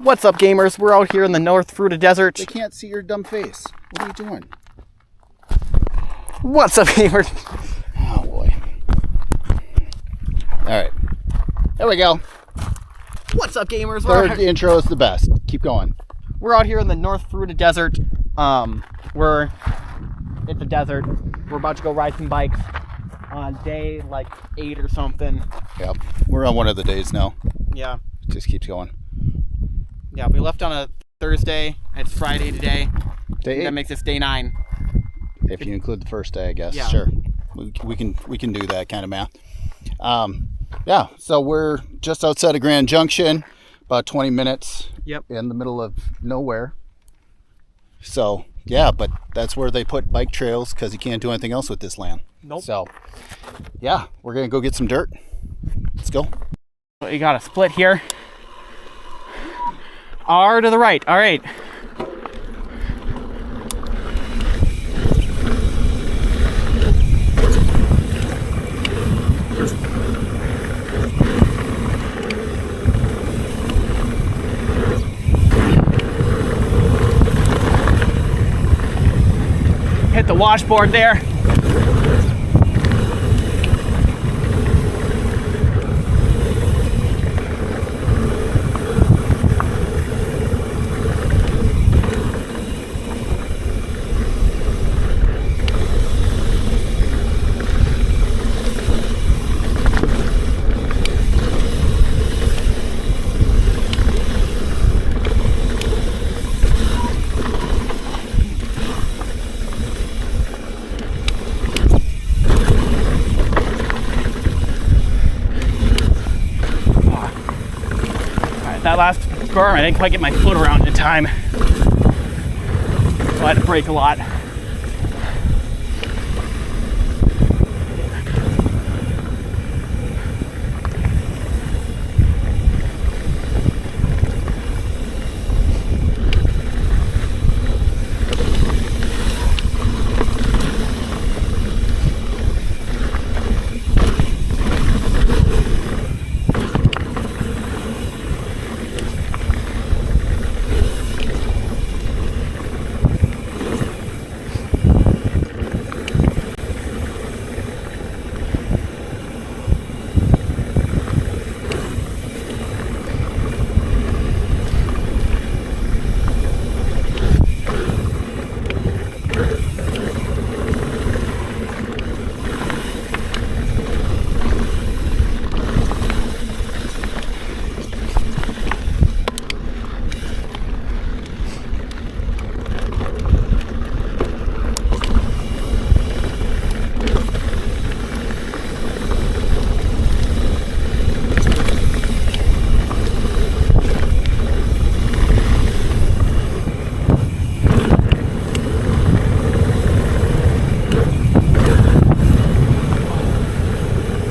What's up, gamers? We're out here in the North Fruita Desert. They can't see your dumb face. What are you doing? What's up, gamers? Oh, boy. All right. There we go. What's up, gamers? Third intro is the best. Keep going. We're out here in the North Fruita Desert. We're at the desert. We're about to go ride some bikes on day like 8 or something. Yep. We're on one of the days now. Yeah. It just keeps going. Yeah, we left on a Thursday. It's Friday today. Day 8. That makes us day 9. If you include the first day, I guess. Yeah. Sure. We can do that kind of math. Yeah, so we're just outside of Grand Junction, about 20 minutes. Yep. In the middle of nowhere. So, yeah, but that's where they put bike trails because you can't do anything else with this land. Nope. So, yeah, we're going to go get some dirt. Let's go. You got a split here. R to the right. All right. Hit the washboard there. That last berm, I didn't quite get my foot around in time, so I had to brake a lot.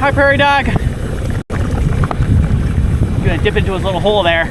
Hi, Prairie Dog. I'm gonna dip into his little hole there.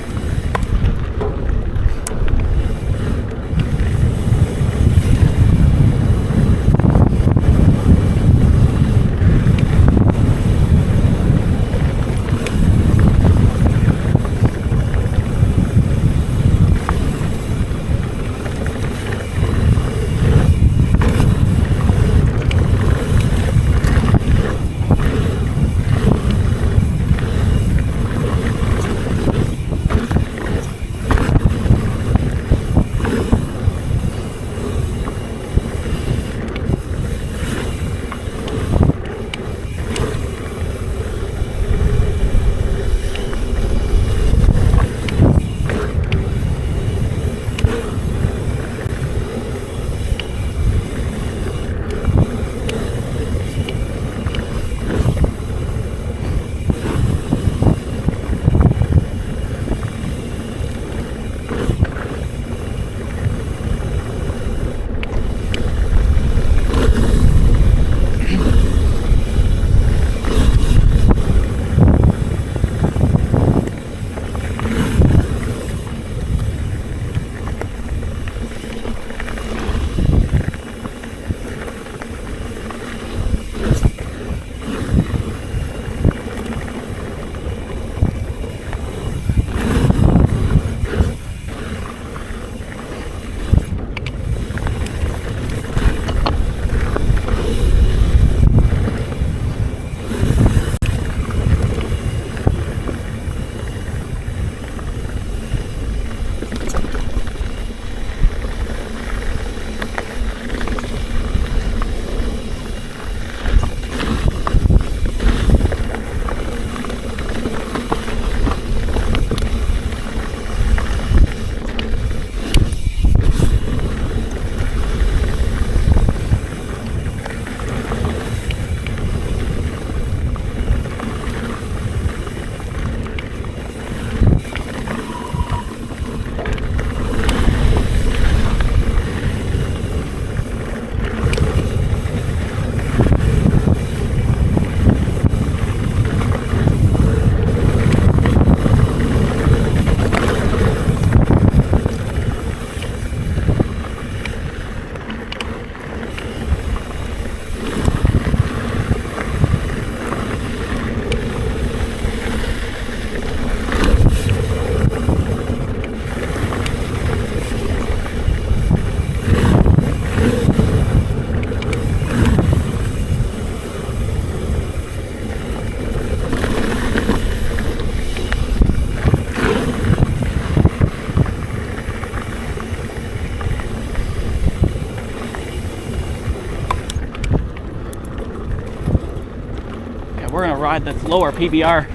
we're gonna ride this lower PBR.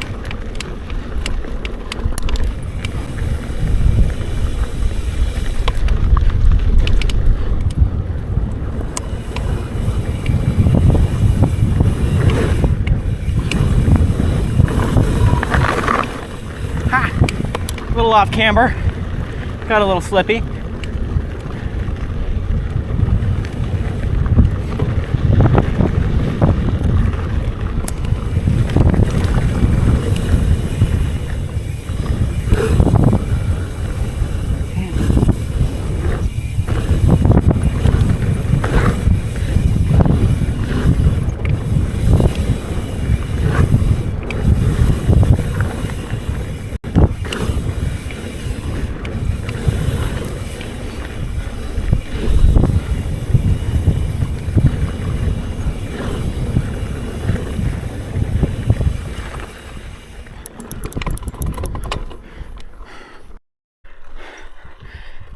Ha! A little off camber. Got a little slippy.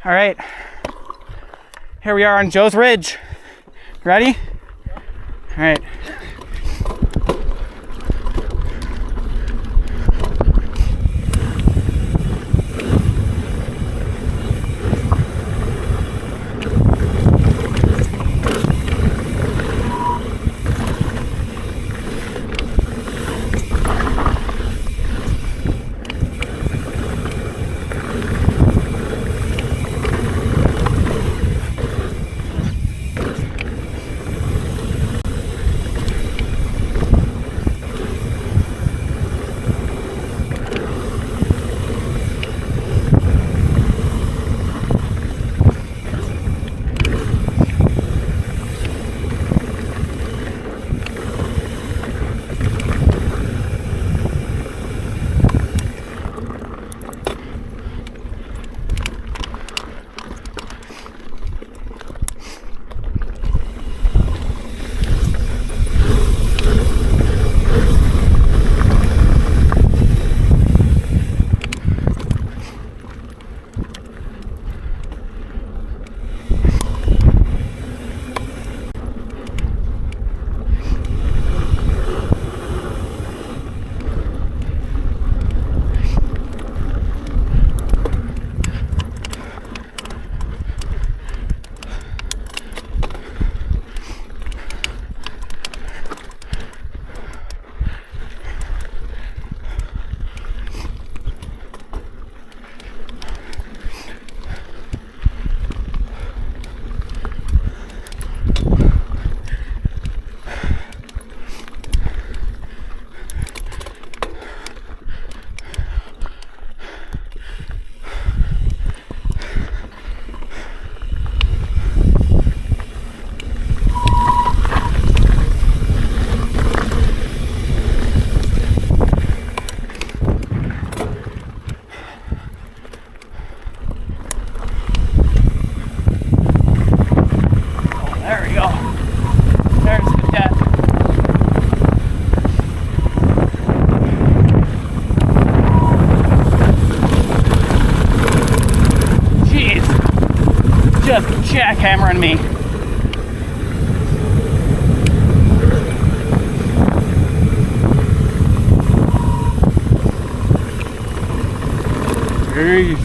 All right, here we are on Joe's Ridge. Ready? All right. Jackhammering me. Jeez.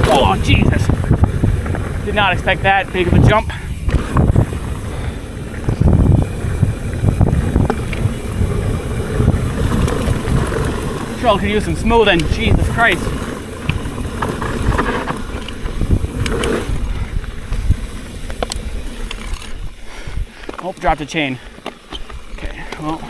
Oh, Jesus. Did not expect that big of a jump. Trail could use some smoothing. Jesus Christ. Oh, dropped a chain. Okay, well.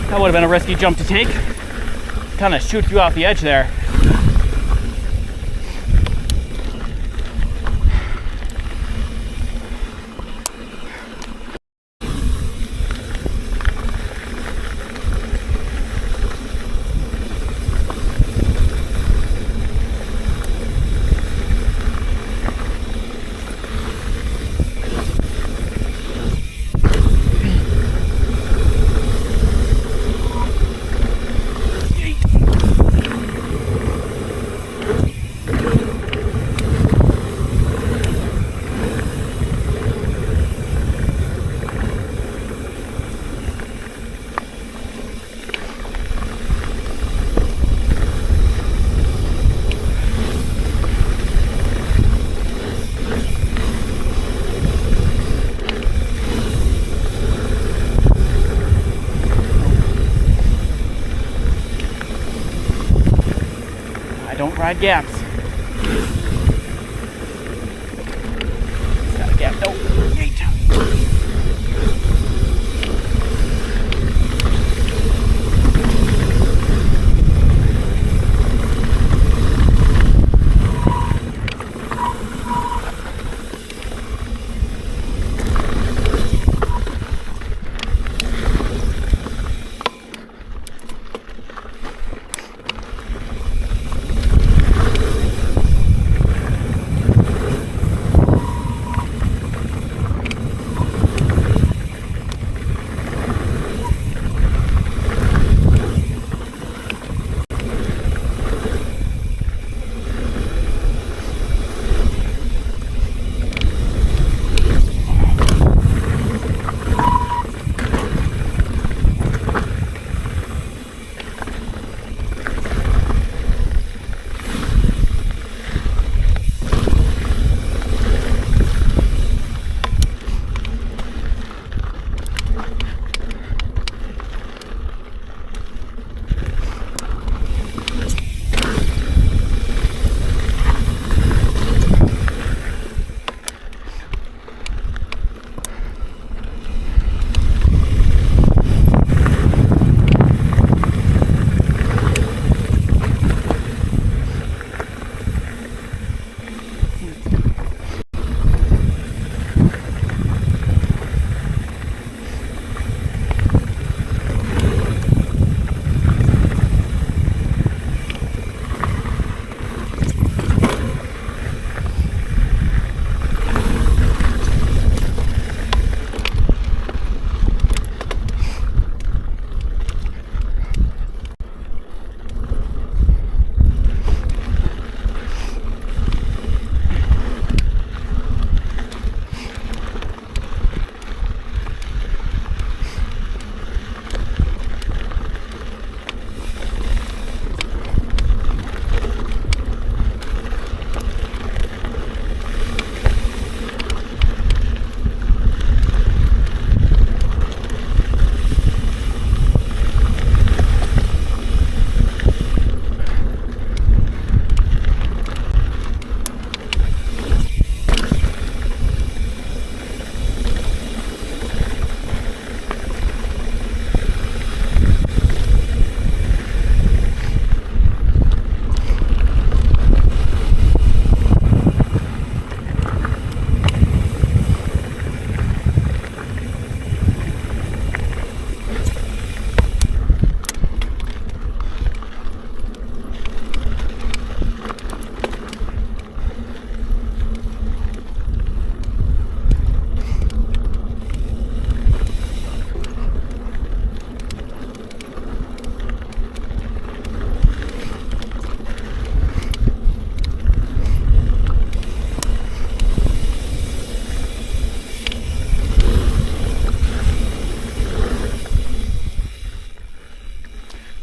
That would have been a risky jump to take. Kind of shoots you off the edge there. Don't ride gaps. Got a gap. No. Gate.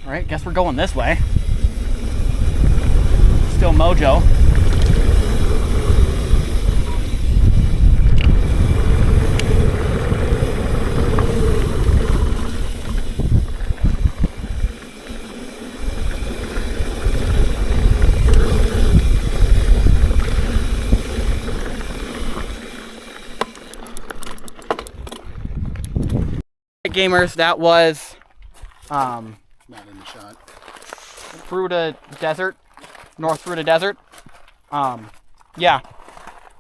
Alright, guess we're going this way. Still mojo. Gamers, that was Not in the shot. Fruita Desert, North Fruita Desert. Yeah.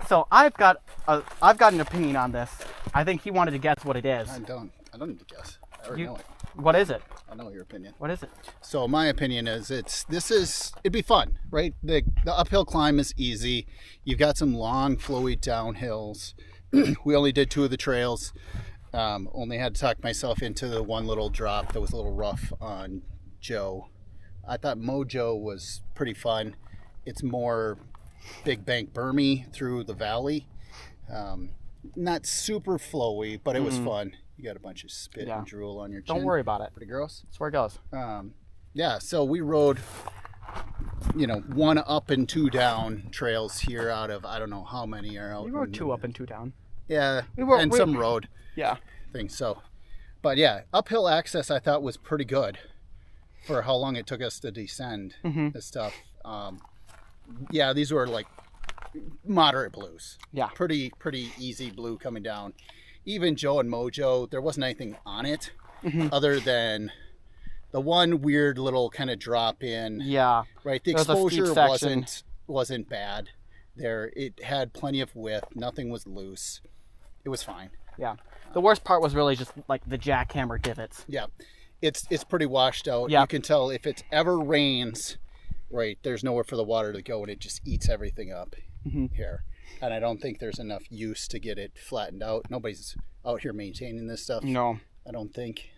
So I've got an opinion on this. I think he wanted to guess what it is. I don't need to guess. I already know it. What is it? I know your opinion. What is it? So my opinion is it'd be fun, right? The uphill climb is easy. You've got some long flowy downhills. We only did 2 of the trails. Only had to talk myself into the one little drop that was a little rough on Joe. I thought Mojo was pretty fun. It's more big bank bermy through the valley. Not super flowy, but it was fun. You got a bunch of spit and drool on your chin. Don't worry about it. Pretty gross. That's where it goes. Yeah, so we rode, 1 up and 2 down trails here out of, I don't know how many are out. We rode 2 up and 2 down. Yeah, some road things. So, but yeah, uphill access I thought was pretty good for how long it took us to descend this stuff. Yeah, these were like moderate blues. Yeah. Pretty easy blue coming down. Even Joe and Mojo, there wasn't anything on it other than the one weird little kind of drop in. Yeah. Right. The exposure wasn't bad. There, it had plenty of width. Nothing was loose. It was fine. Yeah. The worst part was really just like the jackhammer divots. Yeah. It's pretty washed out. Yeah. You can tell if it ever rains, right, there's nowhere for the water to go and it just eats everything up here. And I don't think there's enough use to get it flattened out. Nobody's out here maintaining this stuff. No. I don't think.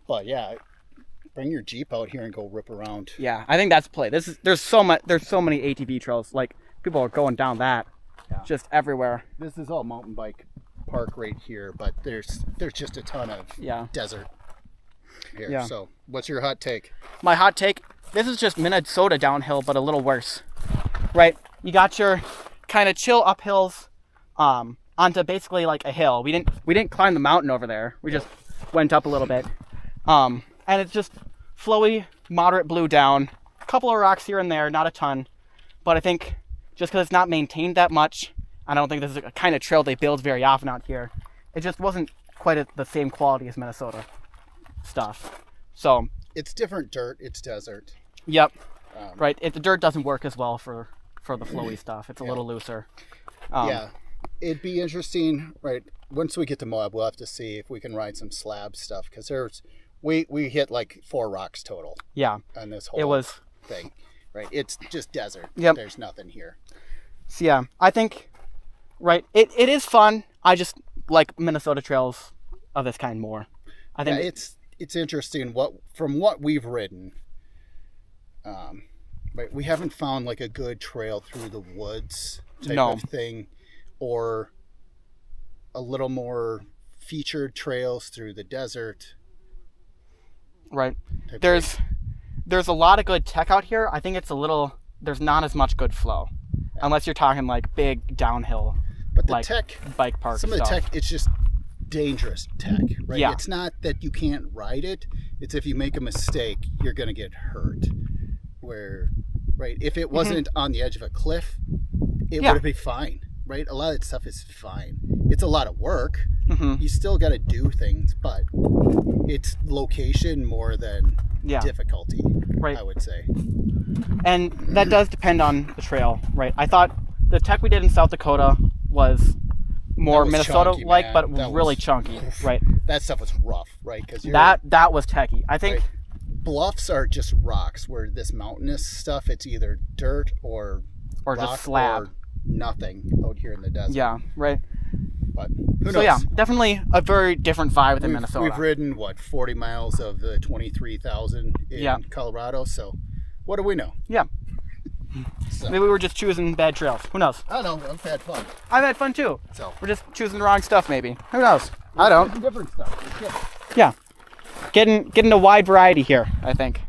But yeah, bring your Jeep out here and go rip around. Yeah, I think that's play. There's so many ATV trails. Like people are going down that just everywhere. This is all mountain bike park right here, but there's just a ton of desert here. Yeah. So what's your hot take? My hot take, this is just Minnesota downhill, but a little worse. Right? You got your kind of chill uphills onto basically like a hill. We didn't climb the mountain over there. We just went up a little bit. And it's just flowy, moderate blue down. A couple of rocks here and there, not a ton. But I think just because it's not maintained that much, I don't think this is a kind of trail they build very often out here. It just wasn't quite the same quality as Minnesota stuff. So it's different dirt. It's desert. Yep. Right. The dirt doesn't work as well for the flowy stuff. It's a little looser. Yeah. It'd be interesting, right? Once we get to Moab, we'll have to see if we can ride some slab stuff because we hit like 4 rocks total. Yeah. On this whole thing, right? It's just desert. Yep. There's nothing here. So yeah, I think, right, it is fun. I just like Minnesota trails of this kind more. I think it's interesting from what we've ridden. Right, we haven't found like a good trail through the woods type of thing, or a little more featured trails through the desert. Right. There's a lot of good tech out here. I think there's not as much good flow, unless you're talking like big downhill. But the like tech, bike park some of the tech, it's just dangerous tech, right? Yeah. It's not that you can't ride it. It's if you make a mistake, you're going to get hurt. If it wasn't on the edge of a cliff, it would be fine, right? A lot of that stuff is fine. It's a lot of work. You still got to do things, but it's location more than difficulty, right? I would say. And that does depend on the trail, right? I thought the tech we did in South Dakota was more Minnesota-like, but really chunky, right? That stuff was rough, right? Because that was techy. I think bluffs are just rocks, where this mountainous stuff, it's either dirt or rock just slab, or nothing out here in the desert. Yeah, right. But who knows? So yeah, definitely a very different vibe than Minnesota. We've ridden 40 miles of the 23,000 in Colorado. So what do we know? Yeah. So. Maybe we're just choosing bad trails. Who knows? I don't know. I've had fun. I've had fun too. So we're just choosing the wrong stuff, maybe. Who knows? I don't. Different stuff. Yeah. Getting a wide variety here, I think.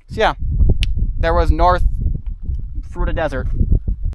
So yeah, there was North Fruita Desert.